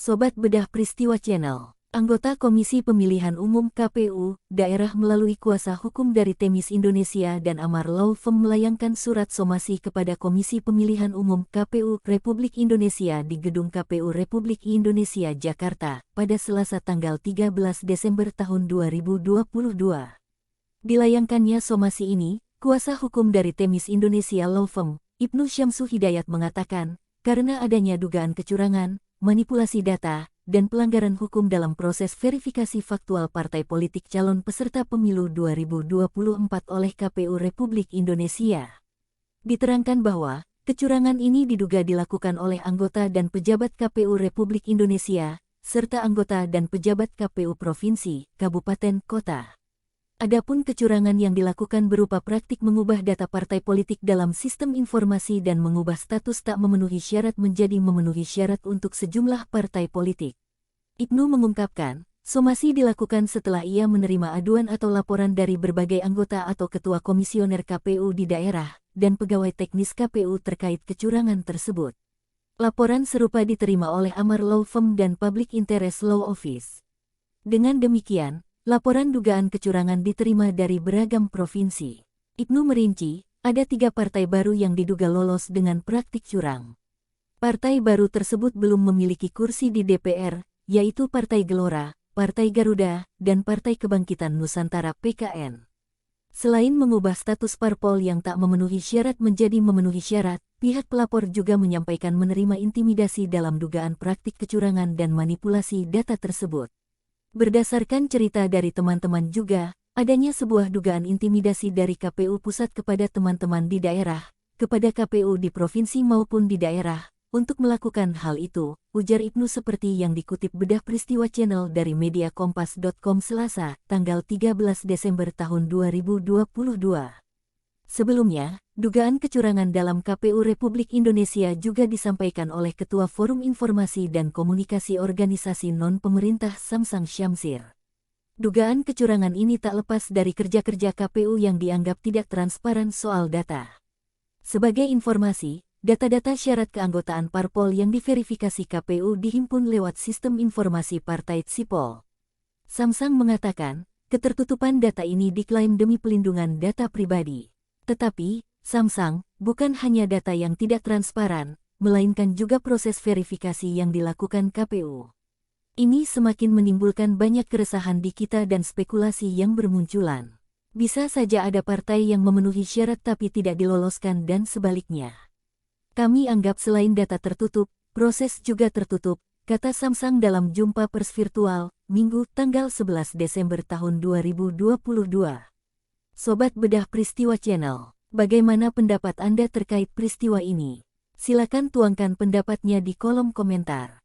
Sobat Bedah Peristiwa Channel, anggota Komisi Pemilihan Umum KPU daerah melalui kuasa hukum dari Themis Indonesia dan Amar Law Firm melayangkan surat somasi kepada Komisi Pemilihan Umum KPU Republik Indonesia di Gedung KPU Republik Indonesia Jakarta pada Selasa tanggal 13 Desember tahun 2022. Dilayangkannya somasi ini, kuasa hukum dari Themis Indonesia Law Firm, Ibnu Syamsu Hidayat mengatakan, karena adanya dugaan kecurangan, manipulasi data, dan pelanggaran hukum dalam proses verifikasi faktual partai politik calon peserta pemilu 2024 oleh KPU Republik Indonesia. Diterangkan bahwa, kecurangan ini diduga dilakukan oleh anggota dan pejabat KPU Republik Indonesia, serta anggota dan pejabat KPU Provinsi, Kabupaten, Kota. Adapun kecurangan yang dilakukan berupa praktik mengubah data partai politik dalam sistem informasi dan mengubah status tak memenuhi syarat menjadi memenuhi syarat untuk sejumlah partai politik. Ibnu mengungkapkan, somasi dilakukan setelah ia menerima aduan atau laporan dari berbagai anggota atau ketua komisioner KPU di daerah dan pegawai teknis KPU terkait kecurangan tersebut. Laporan serupa diterima oleh Amar Law Firm dan Public Interest Law Office. Dengan demikian, laporan dugaan kecurangan diterima dari beragam provinsi. Ibnu merinci, ada 3 partai baru yang diduga lolos dengan praktik curang. Partai baru tersebut belum memiliki kursi di DPR, yaitu Partai Gelora, Partai Garuda, dan Partai Kebangkitan Nusantara (PKN). Selain mengubah status parpol yang tak memenuhi syarat menjadi memenuhi syarat, pihak pelapor juga menyampaikan menerima intimidasi dalam dugaan praktik kecurangan dan manipulasi data tersebut. Berdasarkan cerita dari teman-teman juga, adanya sebuah dugaan intimidasi dari KPU Pusat kepada teman-teman di daerah, kepada KPU di provinsi maupun di daerah, untuk melakukan hal itu, ujar Ibnu seperti yang dikutip Bedah Peristiwa Channel dari media kompas.com Selasa, tanggal 13 Desember tahun 2022. Sebelumnya, dugaan kecurangan dalam KPU Republik Indonesia juga disampaikan oleh Ketua Forum Informasi dan Komunikasi Organisasi Non-Pemerintah Samsang Syamsir. Dugaan kecurangan ini tak lepas dari kerja-kerja KPU yang dianggap tidak transparan soal data. Sebagai informasi, data-data syarat keanggotaan parpol yang diverifikasi KPU dihimpun lewat Sistem Informasi Partai Sipol. Samsang mengatakan, ketertutupan data ini diklaim demi pelindungan data pribadi. Tetapi, Samsung, bukan hanya data yang tidak transparan, melainkan juga proses verifikasi yang dilakukan KPU. Ini semakin menimbulkan banyak keresahan di kita dan spekulasi yang bermunculan. Bisa saja ada partai yang memenuhi syarat tapi tidak diloloskan dan sebaliknya. Kami anggap selain data tertutup, proses juga tertutup, kata Samsung dalam jumpa pers virtual, Minggu tanggal 11 Desember tahun 2022. Sobat Bedah Peristiwa Channel, bagaimana pendapat Anda terkait peristiwa ini? Silakan tuangkan pendapatnya di kolom komentar.